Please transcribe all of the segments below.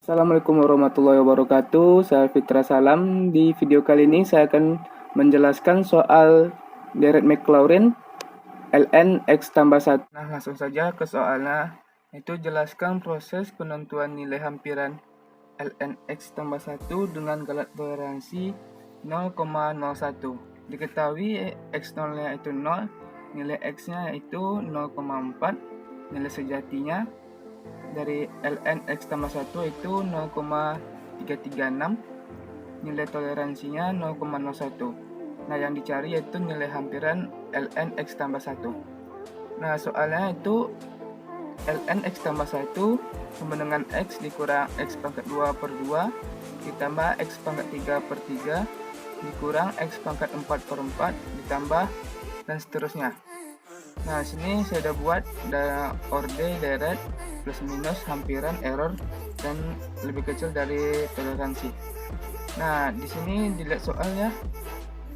Assalamualaikum warahmatullahi wabarakatuh. Saya Fitra Salam. Di video kali ini saya akan menjelaskan soal deret Maclaurin ln x tambah 1. Nah, langsung saja ke soalnya. Itu jelaskan proses penentuan nilai hampiran ln x tambah 1 dengan galat toleransi 0,01. Diketahui x0-nya itu 0, nilai x-nya itu 0,4, nilai sejatinya dari ln x tambah 1 itu 0,336, nilai toleransinya 0,01. Nah, yang dicari yaitu nilai hampiran ln x tambah 1. Nah, soalnya itu ln x tambah 1 sama dengan x dikurang x pangkat 2 per 2 ditambah x pangkat 3 per 3 dikurang x pangkat 4 per 4 ditambah dan seterusnya. Nah, sini saya udah buat orde deret plus minus hampiran error dan lebih kecil dari toleransi. Nah, di sini dilihat soalnya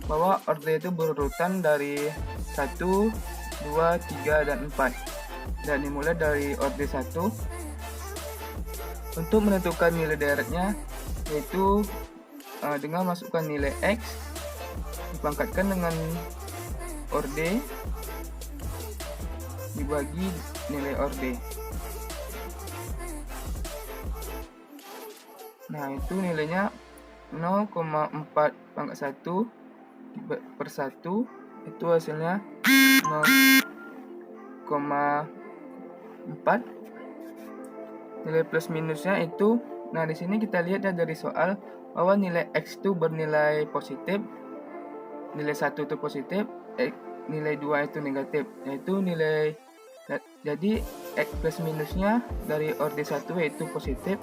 bahwa orde itu berurutan dari 1, 2, 3, dan 4. Dan dimulai dari orde 1. Untuk menentukan nilai deretnya yaitu dengan masukkan nilai x dipangkatkan dengan orde dibagi nilai orde. Nah, itu nilainya 0,4 pangkat 1 per 1, itu hasilnya 0,4. Nilai plus minusnya itu, nah di sini kita lihat ya dari soal bahwa nilai x itu bernilai positif, nilai 1 itu positif, nilai 2 itu negatif, yaitu nilai, jadi x plus minusnya dari orde 1 yaitu positif,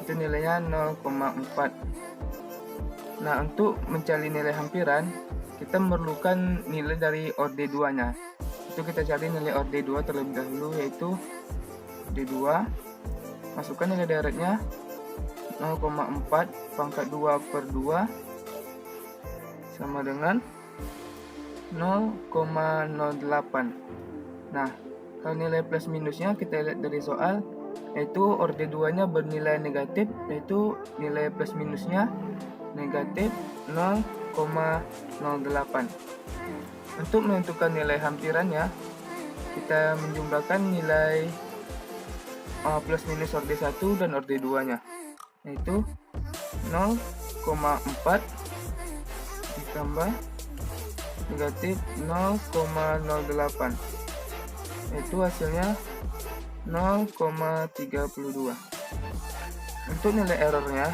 itu nilainya 0,4. Nah, untuk mencari nilai hampiran kita memerlukan nilai dari orde 2 nya. Itu kita cari nilai orde 2 terlebih dahulu, yaitu orde 2, masukkan nilai deretnya 0,4 pangkat 2 per 2 sama dengan 0,08. Nah, kalau nilai plus minusnya kita lihat dari soal, yaitu orde 2 nya bernilai negatif, yaitu nilai plus minusnya negatif 0,08. Untuk menentukan nilai hampirannya, kita menjumlahkan nilai plus minus orde 1 dan orde 2 nya, yaitu 0,4 ditambah negatif 0,08, yaitu hasilnya 0,32. Untuk nilai errornya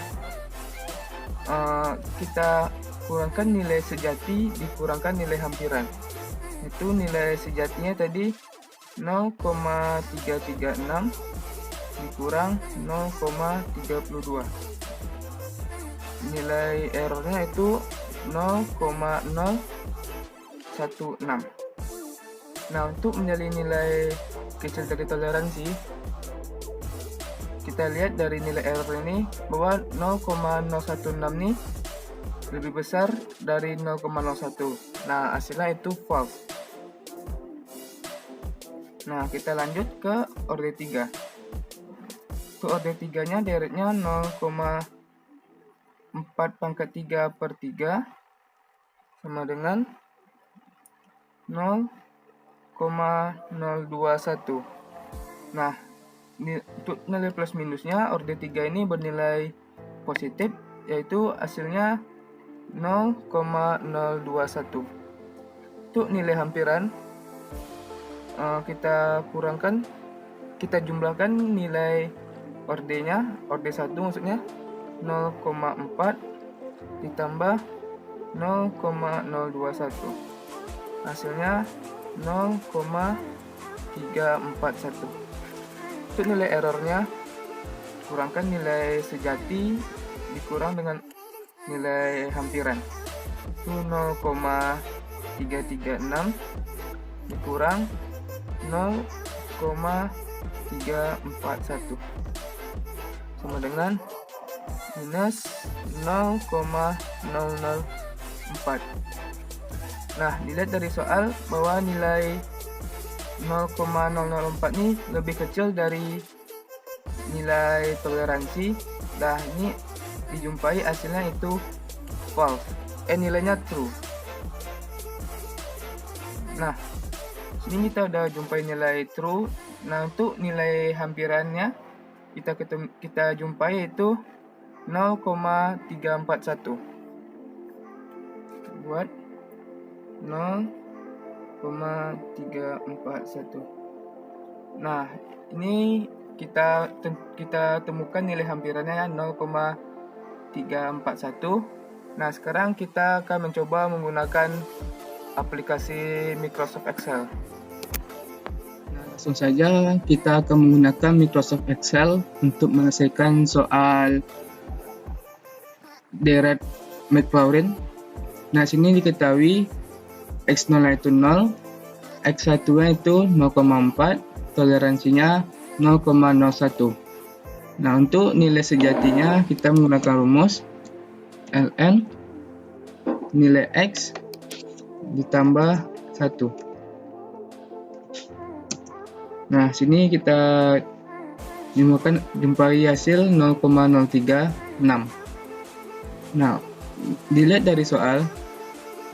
kita kurangkan nilai sejati dikurangkan nilai hampiran. Itu nilai sejatinya tadi 0,336 dikurang 0,32. Nilai errornya itu 0,016. Nah, untuk mencari nilai kecil dari toleransi, kita lihat dari nilai error ini bahwa 0,016 nih lebih besar dari 0,01. Nah, hasilnya itu false. Nah, kita lanjut ke orde 3. Untuk orde 3 nya deretnya 0,4 pangkat 3 per 3 sama dengan 0,021. Nah, untuk nilai plus minusnya orde 3 ini bernilai positif, yaitu hasilnya 0,021. Untuk nilai hampiran kita jumlahkan nilai orde-nya, orde 1 maksudnya 0,4 ditambah 0,021, hasilnya 0,341. Untuk nilai errornya, kurangkan nilai sejati dikurang dengan nilai hampiran, itu 0,336 dikurang 0,341 sama dengan minus 0,004. Nah, dilihat dari soal bahwa nilai 0,004 ini lebih kecil dari nilai toleransi, Nah, ini dijumpai hasilnya itu false. Nilainya true. Nah, ini kita udah jumpai nilai true. Nah, untuk nilai hampirannya kita jumpai itu 0,341. Buat 0,341. Nah, ini kita temukan nilai hampirannya 0,341. Nah, sekarang kita akan mencoba menggunakan aplikasi Microsoft Excel. Nah, langsung saja kita akan menggunakan Microsoft Excel untuk menyelesaikan soal deret Maclaurin. Nah, sini diketahui X0 itu 0, X1 itu 0,4, toleransinya 0,01. Nah, untuk nilai sejatinya kita menggunakan rumus ln nilai X ditambah 1. Nah, sini kita jumpai hasil 0,036. Nah, dilihat dari soal,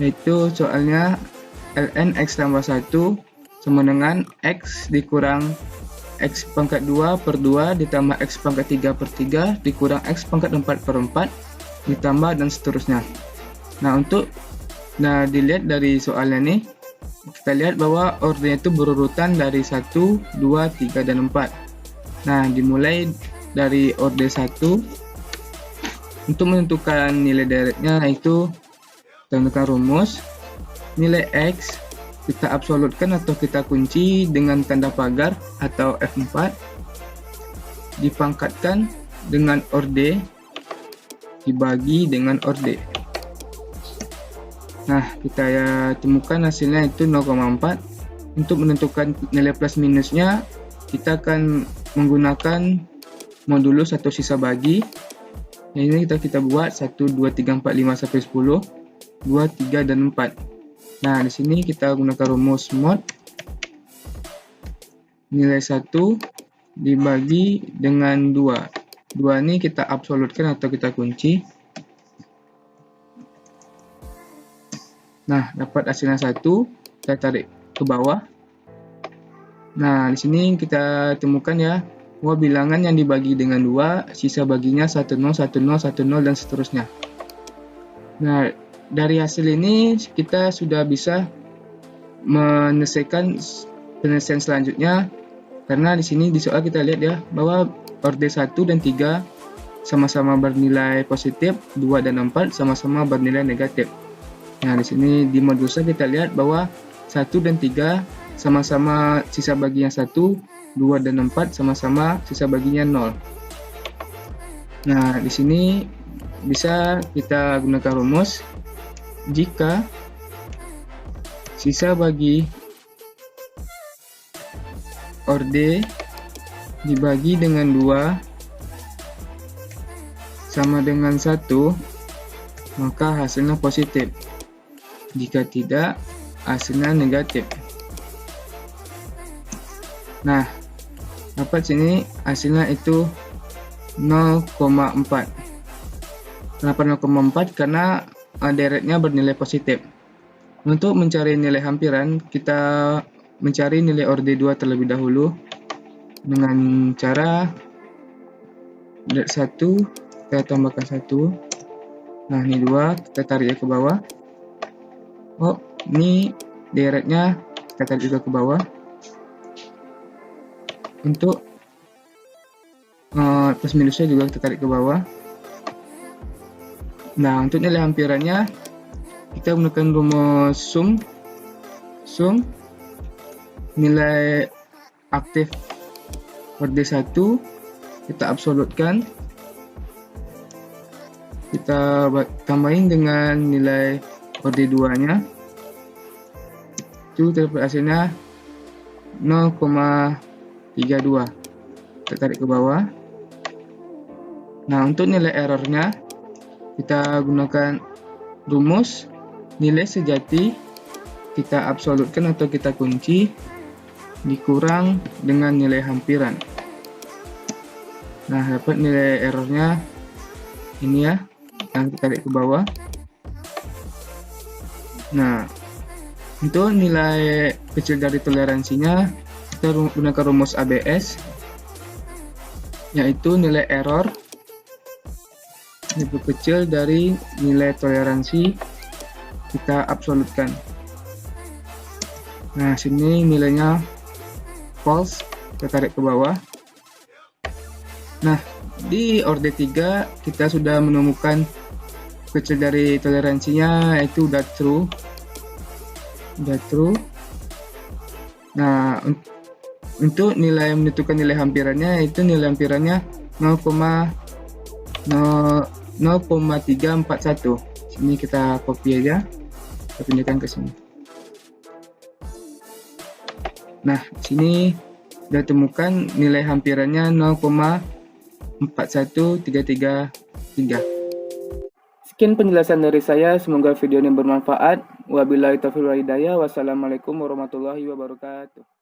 yaitu soalnya ln X tambah 1 sama dengan X dikurang X pangkat 2 per 2 ditambah X pangkat 3 per 3 dikurang X pangkat 4 per 4 ditambah dan seterusnya. Nah, dilihat dari soalnya nih, kita lihat bahwa ordernya itu berurutan dari 1, 2, 3, dan 4. Nah, dimulai dari order 1. Untuk menentukan nilai deretnya, yaitu tentukan rumus nilai X kita absolutkan atau kita kunci dengan tanda pagar atau F4, dipangkatkan dengan orde dibagi dengan orde. Nah, kita temukan hasilnya itu 0,4. Untuk menentukan nilai plus minusnya, kita akan menggunakan modulus atau sisa bagi. Ini kita buat 1, 2, 3, 4, 5 sampai 10, 2, 3, dan 4. Nah, di sini kita gunakan rumus mod nilai 1 dibagi dengan 2. 2 ini kita absolutkan atau kita kunci. Nah, dapat hasilnya 1, kita tarik ke bawah. Nah, di sini kita temukan ya, bahwa bilangan yang dibagi dengan 2, sisa baginya 10, 10, 10, dan seterusnya. Nah, dari hasil ini kita sudah bisa menyelesaikan penyelesaian selanjutnya, karena di sini di soal kita lihat ya, bahwa orde 1 dan 3 sama-sama bernilai positif, 2 dan 4 sama-sama bernilai negatif. Nah, di sini di modulus kita lihat bahwa 1 dan 3 sama-sama sisa baginya 1, 2 dan 4 sama-sama sisa baginya 0. Nah, di sini bisa kita gunakan rumus jika sisa bagi orde dibagi dengan 2 sama dengan 1, maka hasilnya positif. Jika tidak, hasilnya negatif. Nah, dapat sini hasilnya itu 0,4. Kenapa 0,4? Karena deretnya bernilai positif. Untuk mencari nilai hampiran, kita mencari nilai orde 2 terlebih dahulu dengan cara deret 1 kita tambahkan 1. Nah, ini 2, kita tarik ke bawah. Oh, ini deretnya kita tarik juga ke bawah. Untuk plus minusnya juga kita tarik ke bawah. Nah, untuk nilai hampirannya kita menggunakan rumus sum nilai aktif orde 1 kita absolutkan, kita tambahin dengan nilai orde 2 nya, itu terdapat hasilnya 0,32. kita tarik ke bawah. Nah, untuk nilai errornya kita gunakan rumus nilai sejati kita absolutkan atau kita kunci dikurang dengan nilai hampiran. Nah, dapat nilai errornya ini ya, yang kita tarik ke bawah. Nah, untuk nilai kecil dari toleransinya, kita gunakan rumus ABS, yaitu nilai error lebih kecil dari nilai toleransi kita absolutkan. Nah, sini nilainya false, kita tarik ke bawah. Nah, di orde 3 kita sudah menemukan kecil dari toleransinya, yaitu udah true. Nah, untuk nilai menentukan nilai hampirannya, itu nilai hampirannya 0,341. Sini kita copy aja, kita pindahkan ke sini. Nah, di sini sudah temukan nilai hampirannya 0,41333. Sekian penjelasan dari saya, semoga video ini bermanfaat. Wabillahi taufiq wal hidayah. Wassalamualaikum warahmatullahi wabarakatuh.